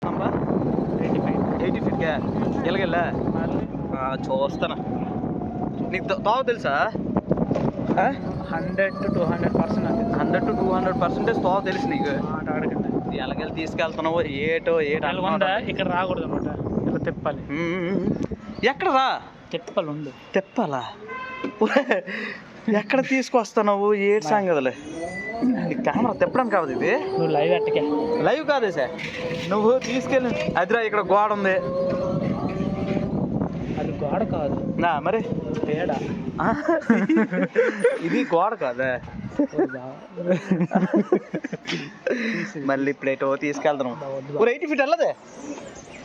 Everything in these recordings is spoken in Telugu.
80 ఫీట్గా ఎలాగెళ్ళా చూస్తాను. నీకు తావ తెలుసా? 100 to 200%. 100 to 200% తావ తెలుసు నీకు? అడగండి ఎలాగెళ్ళి తీసుకెళ్తున్నావు ఏటో ఇక్కడ రాకూడదు అనమాట. ఇలా తిప్పాలి. ఎక్కడ రా తిప్పాలి ఉండు. తిప్పాలా? ఎక్కడ తీసుకొస్తున్నావు? ఏటి సంగతులే? కెమెరా తిప్పడానికి కాదు ఇది. నువ్వు లైవ్ అట్టకే. లైవ్ కాదే సార్, నువ్వు తీసుకెళ్ళి. అదిరా ఇక్కడ గోడ ఉంది. అది గోడ కాదు నా మరి తేడా. ఇది గోడ కాదా? మళ్ళీ ఇప్పుడు ఎటో తీసుకెళ్తున్నాం. 80 ఫీట్ వెళ్ళదే.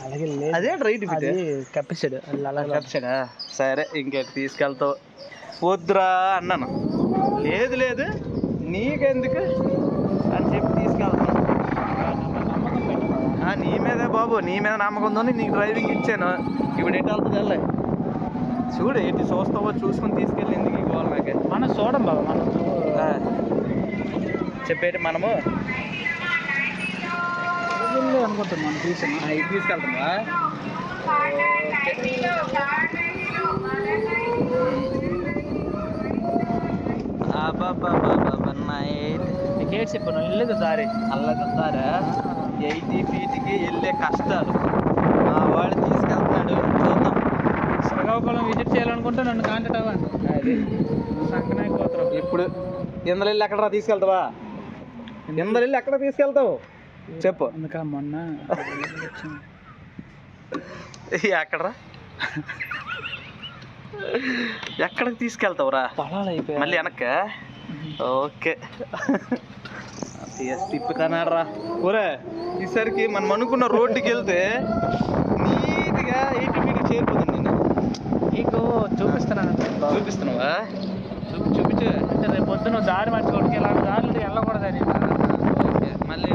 అలాగే అదే 80 ఫీట్ కప్పిస్తాడు. కప్పిస్తాడా? సరే ఇంకెటు తీసుకెళ్తావు? వద్దురా అన్నాను. లేదు లేదు నీకెందుకు అని చెప్పి తీసుకెళ్తాను. నీ మీదే బాబు, నీ మీద నమ్మకం ఉందని నీకు డ్రైవింగ్ ఇచ్చాను. ఇప్పుడు ఎటు వెళ్తుంది? వెళ్ళే చూడు, ఎటు చూస్తావో చూసుకొని తీసుకెళ్ళి ఎందుకు ఇవ్వాలి నాకే. మనం చూడం బాబా. మనం చెప్పేటి మనము అనుకుంటున్నాం. మనం తీసుకున్నా ఇది తీసుకెళ్తామా? నీకు ఏడు చెప్పాను. వెళ్ళదు దారి అల్లగా దారా 80 ఫీట్కి వెళ్ళే కష్టాలు మా వాడు తీసుకెళ్తాడు. చూద్దాం. శ్రీకాకుళం విజిట్ చేయాలనుకుంటే నన్ను కాంటాక్ట్ అవ్వండి. అది సంకనాయిపోతారు. ఇప్పుడు ఇందలెళ్ళి ఎక్కడ తీసుకెళ్తావా? ఇందలెళ్ళి ఎక్కడ తీసుకెళ్తావు చెప్పు. అందుక మొన్న ఎక్కడరా? ఎక్కడికి తీసుకెళ్తావురా? పొలాలు అయిపోయాయి మళ్ళీ వెనక్క. ఓకే తిప్పుతానారా. ఊరే ఈసరికి మనం అనుకున్న రోడ్డుకి వెళ్తే నీట్గా 80 ఫీట్కి చేరిపోతుంది. నేను నీకు చూపిస్తున్నావా? చూపించు. అంటే రేపు పొద్దున్న దారి మర్చిపోవడానికి ఇలాంటి దారులు వెళ్ళకూడదని. ఓకే మళ్ళీ